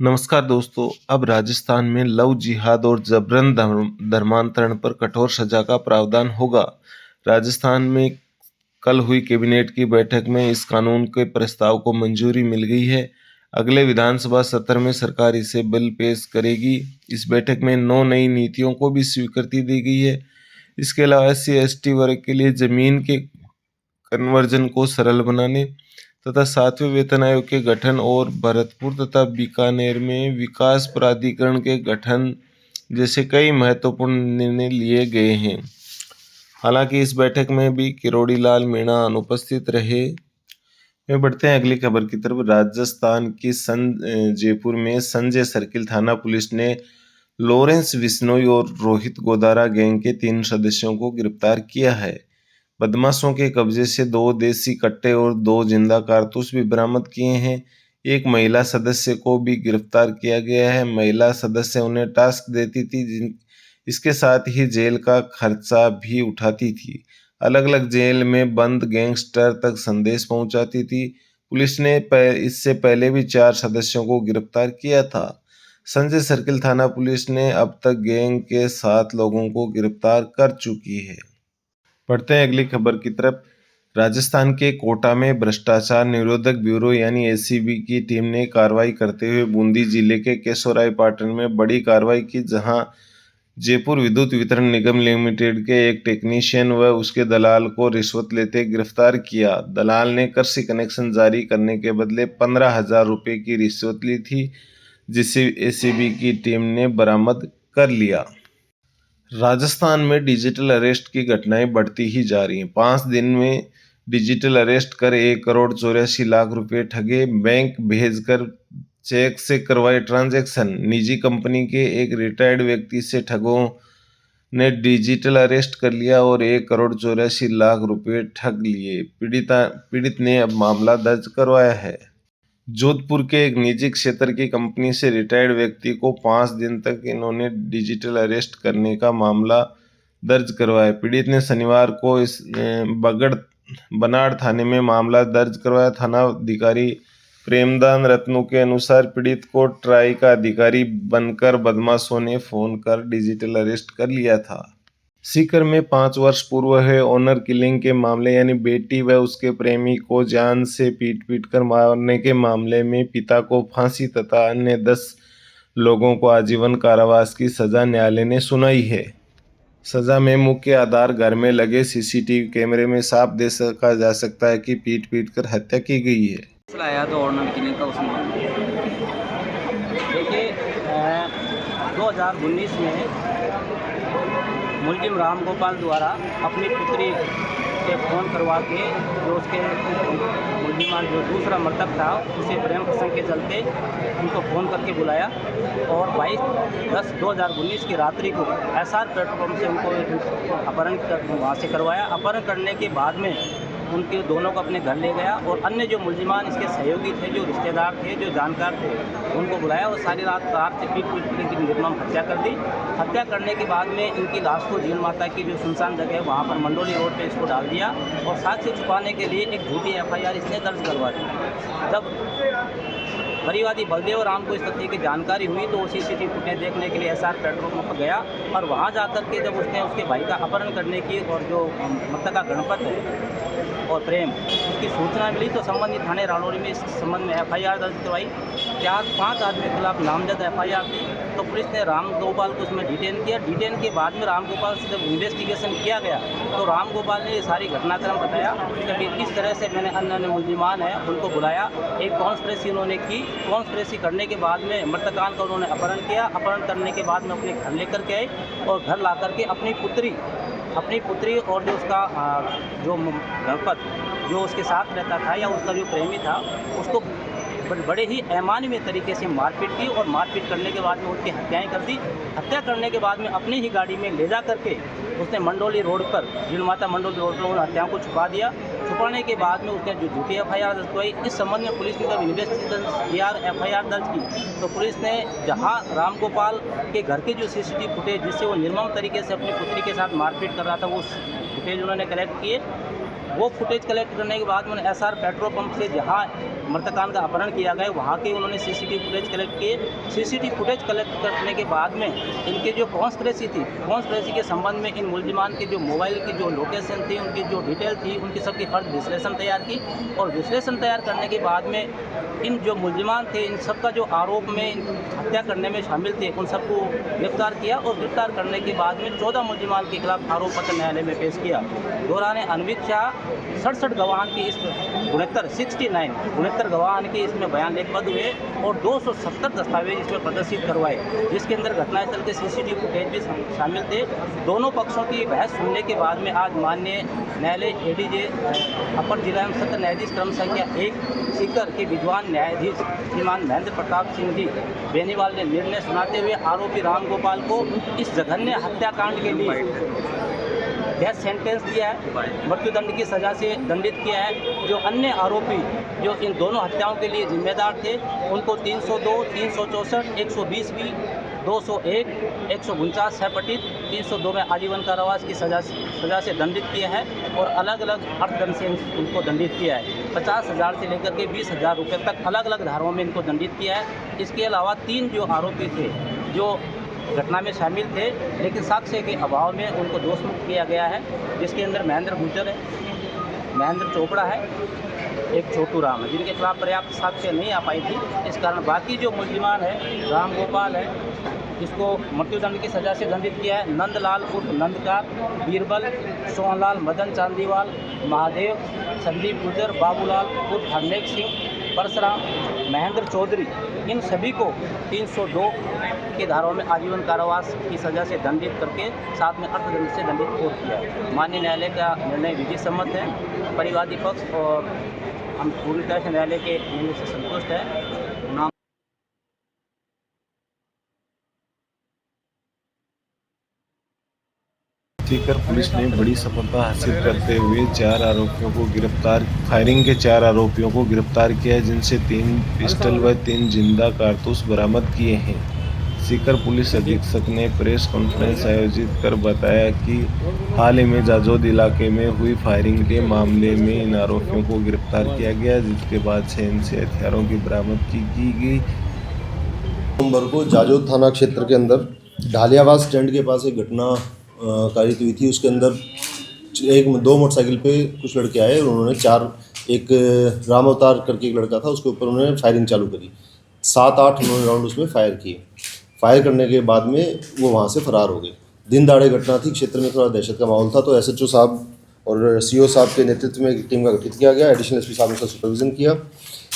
नमस्कार दोस्तों। अब राजस्थान में लव जिहाद और जबरन धर्मांतरण पर कठोर सजा का प्रावधान होगा। राजस्थान में कल हुई कैबिनेट की बैठक में इस कानून के प्रस्ताव को मंजूरी मिल गई है। अगले विधानसभा सत्र में सरकार इसे बिल पेश करेगी। इस बैठक में 9 नई नीतियों को भी स्वीकृति दी गई है। इसके अलावा SC/ST वर्ग के लिए जमीन के कन्वर्जन को सरल बनाने तथा 7वें वेतन आयोग के गठन और भरतपुर तथा बीकानेर में विकास प्राधिकरण के गठन जैसे कई महत्वपूर्ण निर्णय लिए गए हैं। हालांकि इस बैठक में भी किरोड़ी लाल मीणा अनुपस्थित रहे। में बढ़ते हैं अगली खबर की तरफ। राजस्थान की जयपुर में संजय सर्किल थाना पुलिस ने लॉरेंस बिश्नोई और रोहित गोदारा गैंग के 3 सदस्यों को गिरफ्तार किया है। बदमाशों के कब्जे से 2 देसी कट्टे और 2 जिंदा कारतूस भी बरामद किए हैं। एक महिला सदस्य को भी गिरफ्तार किया गया है। महिला सदस्य उन्हें टास्क देती थी, इसके साथ ही जेल का खर्चा भी उठाती थी। अलग अलग जेल में बंद गैंगस्टर तक संदेश पहुंचाती थी। पुलिस ने इससे पहले भी 4 सदस्यों को गिरफ्तार किया था। संजय सर्किल थाना पुलिस ने अब तक गैंग के 7 लोगों को गिरफ्तार कर चुकी है। पढ़ते हैं अगली खबर की तरफ। राजस्थान के कोटा में भ्रष्टाचार निरोधक ब्यूरो यानी ACB की टीम ने कार्रवाई करते हुए बूंदी जिले के केशोरायपाटन में बड़ी कार्रवाई की, जहां जयपुर विद्युत वितरण निगम लिमिटेड के एक टेक्नीशियन व उसके दलाल को रिश्वत लेते गिरफ्तार किया। दलाल ने कृषि कनेक्शन जारी करने के बदले 15,000 रुपये की रिश्वत ली थी, जिसे ACB की टीम ने बरामद कर लिया। राजस्थान में डिजिटल अरेस्ट की घटनाएं बढ़ती ही जा रही हैं। 5 दिन में डिजिटल अरेस्ट कर 1,84,00,000 रुपए ठगे। बैंक भेजकर चेक से करवाए ट्रांजैक्शन। निजी कंपनी के एक रिटायर्ड व्यक्ति से ठगों ने डिजिटल अरेस्ट कर लिया और 1,84,00,000 रुपए ठग लिए। पीड़ित ने अब मामला दर्ज करवाया है। जोधपुर के एक निजी क्षेत्र की कंपनी से रिटायर्ड व्यक्ति को 5 दिन तक इन्होंने डिजिटल अरेस्ट करने का मामला दर्ज करवाया। पीड़ित ने शनिवार को इस बनाड़ थाने में मामला दर्ज करवाया। थाना अधिकारी प्रेमदान रत्नू के अनुसार पीड़ित को ट्राई का अधिकारी बनकर बदमाशों ने फोन कर डिजिटल अरेस्ट कर लिया था। सीकर में 5 वर्ष पूर्व हुए ऑनर किलिंग के मामले यानी बेटी व उसके प्रेमी को जान से पीट कर मारने के मामले में पिता को फांसी तथा अन्य 10 लोगों को आजीवन कारावास की सजा न्यायालय ने सुनाई है। सजा में मुख्य आधार घर में लगे CCTV कैमरे में साफ देखा जा सकता है कि पीट कर हत्या की गई है। आया तो ऑनर किलिंग का उसमें देखिए 2019 में मुलजिम राम गोपाल द्वारा अपनी पुत्री से फ़ोन करवा के जो उसके मुलजिमान जो दूसरा मृतक था उसे प्रेम प्रसंग के चलते उनको फ़ोन करके बुलाया और 22/10/2019 की रात्रि को SR पेट्रोल पंप से उनको अपहरण वहाँ से करवाया। अपहरण करने के बाद में उनके दोनों को अपने घर ले गया और अन्य जो मुलजिमान इसके सहयोगी थे, जो रिश्तेदार थे, जो जानकार थे, उनको बुलाया और सारी रात कार से पीट की निर्मम हत्या कर दी। हत्या करने के बाद में इनकी लाश को जीण माता की जो सुनसान जगह है वहाँ पर मंडोली रोड पे इसको डाल दिया और साक्ष्य छुपाने के लिए एक झूठी FIR इसने दर्ज करवा दी। जब परिवादी बलदेव राम को इस तथ्य की जानकारी हुई तो वो CCTV फुटेज देखने के लिए SR पेट्रोल पंप पर गया और वहाँ जाकर के जब उसने उसके भाई का अपहरण करने की और जो मृतक का गणपत है और प्रेम उसकी सूचना मिली तो संबंधित थाने राणौरी में इस संबंध में FIR दर्ज करवाई। 4-5 आदमी के खिलाफ नामजद FIR थी तो पुलिस ने राम गोपाल को उसमें डिटेन किया। डिटेन के बाद में राम गोपाल से जब इन्वेस्टिगेशन किया गया तो राम गोपाल ने ये सारी घटनाक्रम बताया कि किस तरह से मैंने अन्य मुलजिमान हैं उनको बुलाया, एक कॉन्स्पिरेसी उन्होंने की। कॉन्स्पिरेसी करने के बाद में मृतकान का उन्होंने अपहरण किया। अपहरण करने के बाद में अपने घर लेकर के आए और घर ला करके अपनी पुत्री और जो उसका जो गणपत जो उसके साथ रहता था या उसका जो प्रेमी था उसको बड़े ही अमानवीय तरीके से मारपीट की और मारपीट करने के बाद में उसकी हत्याएं कर दी। हत्या करने के बाद में अपनी ही गाड़ी में ले जा करके उसने मंडोली रोड पर जीणमाता मंडोली रोड पर उन हत्याओं को छुपा दिया। छुपाने के बाद में उसने जो झूठी FIR दर्ज करवाई। इस संबंध में पुलिस ने जब इन्वेस्टिगेशन FIR दर्ज की तो पुलिस ने जहां राम गोपाल के घर के जो CCTV फुटेज जिससे वो निर्मम तरीके से अपनी पुत्री के साथ मारपीट कर रहा था वो फुटेज उन्होंने कलेक्ट किए। वो फुटेज कलेक्ट करने के बाद मैंने SR पेट्रोल पंप से जहाँ मृतकान का अपहरण किया गया, वहाँ के उन्होंने सीसीटीवी फुटेज कलेक्ट किए। सीसीटीवी फुटेज कलेक्ट करने के बाद में इनकी जो कॉन्स्पिरेसी थी, कॉन्स्पिरेसी के संबंध में इन मुलजिमान के जो मोबाइल की जो लोकेशन थी, उनकी जो डिटेल थी, उनकी सबकी हर विश्लेषण तैयार की। और विश्लेषण तैयार करने के बाद में इन जो मुलजिमान थे, इन सबका जो आरोप में हत्या करने में शामिल थे, उन सबको गिरफ्तार किया। और गिरफ्तार करने के बाद में 14 मुलजिमान के खिलाफ आरोप पत्र न्यायालय में पेश किया। दौरान अनवीक्षा 67 गवाहान की इस 69 गवाहान के इसमें बयान लिखबद्ध हुए और 270 दस्तावेज इसमें प्रदर्शित करवाए, जिसके अंदर घटनास्थल के सीसीटीवी फुटेज भी शामिल थे। दोनों पक्षों की बहस सुनने के बाद में आज माननीय न्यायालय एडीजे अपर जिला एवं सत्र न्यायाधीश क्रम संख्या 1 सीकर के विद्वान न्यायाधीश श्रीमान महेंद्र प्रताप सिंह जी बेनीवाल ने निर्णय सुनाते हुए आरोपी राम गोपाल को इस जघन्य हत्याकांड के लिए डेथ सेंटेंस दिया है, मृत्युदंड की सज़ा से दंडित किया है। जो अन्य आरोपी जो इन दोनों हत्याओं के लिए जिम्मेदार थे, उनको 302, 364, 120B, 201, 149 सपटित 302 में आजीवन कारावास की सज़ा से दंडित किया है और अलग अलग अर्थदंड से उनको दंडित किया है। 50,000 से लेकर के 20,000 रुपये तक अलग अलग धाराओं में इनको दंडित किया है। इसके अलावा 3 जो आरोपी थे जो घटना में शामिल थे, लेकिन साक्ष्य के अभाव में उनको दोषमुक्त किया गया है, जिसके अंदर महेंद्र गुर्जर है, महेंद्र चोपड़ा है, एक छोटू राम है, जिनके खिलाफ पर्याप्त साक्ष्य नहीं आ पाई थी। इस कारण बाकी जो मुलजिमान है, राम गोपाल है, इसको मृत्युदंड की सज़ा से दंडित किया है। नंदलाल उर्फ नंदकार, बीरबल, सोहनलाल मदन चांदीवाल, महादेव, संदीप गुर्जर, बाबूलाल उर्फ हरनेक सिंह, परशुराम, महेंद्र चौधरी, इन सभी को 302 के धाराओं में आजीवन कारावास की सज़ा से दंडित करके साथ में अर्थदंड से दंडित और किया। माननीय न्यायालय का निर्णय विधि सम्मत है। परिवादी पक्ष और हम पूरी तरह से न्यायालय के निर्णय से संतुष्ट हैं। नाम सीकर पुलिस ने बड़ी सफलता हासिल करते हुए 4 आरोपियों को फायरिंग के 4 आरोपियों को गिरफ्तार किया है, जिनसे 3 पिस्टल व 3 जिंदा कारतूस बरामद किए हैं। सीकर पुलिस अधीक्षक ने प्रेस कॉन्फ्रेंस आयोजित कर बताया कि हाल ही में जाजोद इलाके में हुई फायरिंग के मामले में इन आरोपियों को गिरफ्तार किया गया, जिसके बाद से इनसे हथियारों की बरामदगी की गई। नवंबर को जाजोद थाना क्षेत्र के अंदर ढालियावास स्टैंड के पास एक घटना कारित हुई थी। उसके अंदर 2 मोटरसाइकिल पे कुछ लड़के आए और उन्होंने एक राम अवतार करके एक लड़का था, उसके ऊपर उन्होंने फायरिंग चालू करी। 7-8 उन्होंने राउंड उसमें फायर किए। फायर करने के बाद में वो वहाँ से फरार हो गए। दिन दहाड़े घटना थी, क्षेत्र में थोड़ा दहशत का माहौल था, तो SHO साहब और CO साहब के नेतृत्व में एक टीम का गठित किया गया। एडिशनल SP साहब ने उसका सुपरविजन किया।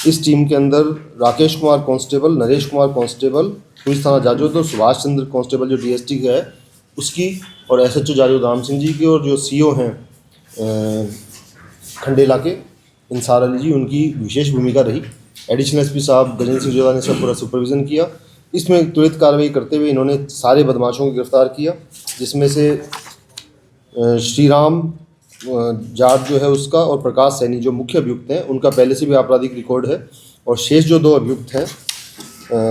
इस टीम के अंदर Rakesh Kumar constable, Naresh Kumar constable police थाना जाजोद और सुभाष चंद्र कांस्टेबल जो DST का है उसकी, और SHO जाजोद राम सिंह जी की, और जो CO हैं खंडेला के इंसार अली जी, उनकी विशेष भूमिका रही। एडिशनल SP साहब गजेंद्र सिंह जोधा ने सब पूरा सुपरविजन किया। इसमें त्वरित कार्रवाई करते हुए इन्होंने सारे बदमाशों को गिरफ्तार किया, जिसमें से श्रीराम जाट जो है उसका और प्रकाश सैनी जो मुख्य अभियुक्त हैं उनका पहले से भी आपराधिक रिकॉर्ड है, और शेष जो 2 अभियुक्त हैं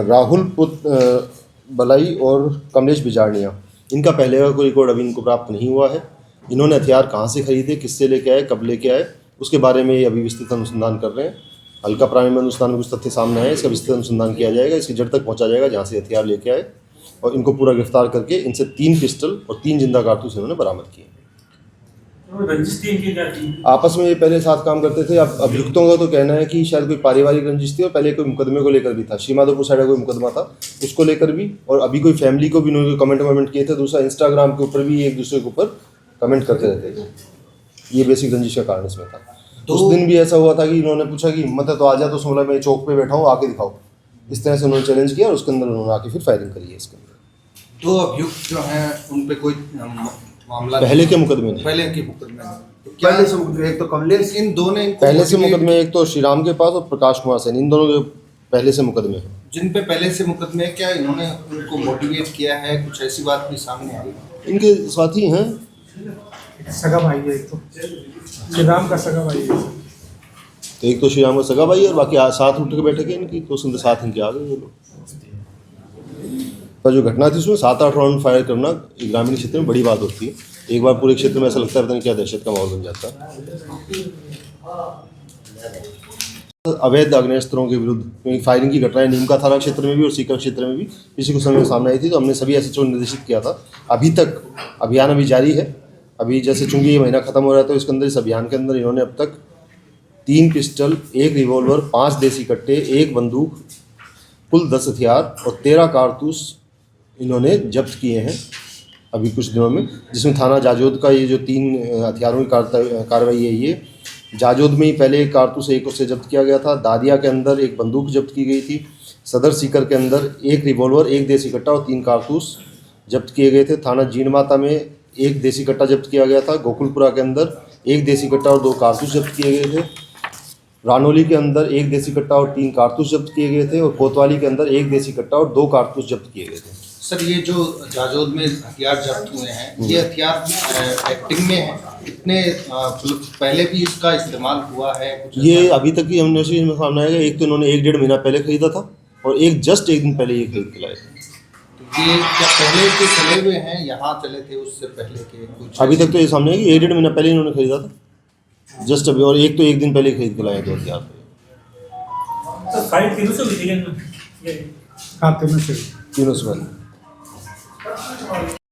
राहुल पुत्र बलाई और कमलेश बिजारनिया, इनका पहले का कोई रिकॉर्ड अभी इनको प्राप्त नहीं हुआ है। इन्होंने हथियार कहाँ से खरीदे, किससे लेके आए, कब लेके आए, उसके बारे में अभी विस्तृत अनुसंधान कर रहे हैं। हल्का प्रारंभिक अनुसंधान में कुछ तथ्य सामने आए, इसका विस्तृत अनुसंधान किया जाएगा, इसकी जड़ तक पहुंचा जाएगा जहां से हथियार लेके आए, और इनको पूरा गिरफ्तार करके इनसे 3 पिस्टल और 3 जिंदा कारतूस इन्होंने बरामद किए। आपस में ये पहले साथ काम करते थे। अब अभियुक्तों का तो कहना है कि शायद कोई पारिवारिक रंजिश थी और पहले कोई मुकदमे को लेकर भी था। श्रीमाधोपुर साइड का कोई मुकदमा था, उसको लेकर भी, और अभी कोई फैमिली को भी इन्होंने कमेंट किए थे। दूसरा इंस्टाग्राम के ऊपर भी एक दूसरे के ऊपर कमेंट करते रहते थे। ये बेसिक रंजिश का कारण इसमें था। तो उस दिन भी ऐसा हुआ था कि इन्होंने पूछा कि हिम्मत है तो आ जा, तो सोमला में चौक पे बैठा हूँ, आके दिखाओ, इस तरह से उन्होंने चैलेंज किया और उसके अंदर उन्होंने आके फिर फायरिंग करी है। इसके अंदर 2 अभियुक्त जो हैं उन पे कोई मामला पहले के मुकदमे नहीं, पहले के मुकदमे नहीं, तो पहले से मुकदमे, एक तो कमलेश, इन दोनों पहले से मुकदमे, एक तो श्रीराम के पास और प्रकाश कुमार सैनी, इन दोनों के पहले से मुकदमे हैं। जिन पे पहले से मुकदमे, क्या इन्होंने उनको मोटिवेट किया है, कुछ ऐसी बात भी सामने आई? इनके साथी हैं, सगा भाई है, एक तो श्रीराम का सगा भाई है, तो एक तो श्रीराम का सगा भाई और बाकी साथ उठ के बैठे के इनकी, तो उसके साथ इनके आ गए ये लोग। पर जो घटना थी उसमें 7-8 राउंड फायर करना ग्रामीण क्षेत्र में बड़ी बात होती है। एक बार पूरे क्षेत्र में ऐसा लगता है क्या दहशत का माहौल बन जाता है। अवैध आग्नेयास्त्रों के विरुद्ध, क्योंकि फायरिंग की घटनाएं नीमका थाना क्षेत्र में भी और सीकर क्षेत्र में भी पिछले कुछ समय में सामने आई थी, तो हमने सभी एसएचओ निर्देशित किया था। अभी तक अभियान अभी जारी है। अभी जैसे चूंकि ये महीना खत्म हो रहा है, तो इसके अंदर, इस अभियान के अंदर इन्होंने अब तक 3 पिस्टल, 1 रिवॉल्वर, 5 देसी कट्टे, 1 बंदूक, कुल 10 हथियार और 13 कारतूस इन्होंने जब्त किए हैं अभी कुछ दिनों में, जिसमें थाना जाजोद का ये जो 3 हथियारों की कार्रवाई है, ये जाजोद में ही पहले एक कारतूस एक उससे जब्त किया गया था। दादिया के अंदर 1 बंदूक जब्त की गई थी। सदर सीकर के अंदर 1 रिवॉल्वर, 1 देसी कट्टा और 3 कारतूस जब्त किए गए थे। थाना जीण माता में 1 देसी कट्टा जब्त किया गया था। गोकुलपुरा के अंदर 1 देसी कट्टा और 2 कारतूस जब्त किए गए थे। रानोली के अंदर 1 देसी कट्टा और 3 कारतूस जब्त किए गए थे और कोतवाली के अंदर 1 देसी कट्टा और 2 कारतूस जब्त किए गए थे। सर, ये जो जाजोद में हथियार जब्त हुए हैं, ये हथियार एक्टिंग में है, कितने पहले भी इसका इस्तेमाल हुआ है? कुछ ये अभी तक की हमने में सामने आएगा। एक तो इन्होंने 1-1.5 महीना पहले खरीदा था और एक जस्ट 1 दिन पहले ये खरीद के लाए थे। तो ये क्या पहले के चले हुए हैं, यहाँ चले थे उससे पहले के कुछ? अभी तक तो ये सामने है कि 1-1.5 महीना पहले इन्होंने खरीदा था जस्ट अभी, और एक तो 1 दिन पहले खरीद के लाए थे हथियार। तो फाइट तीनों से हुई थी। हाँ, तीनों से। तीनों से पहले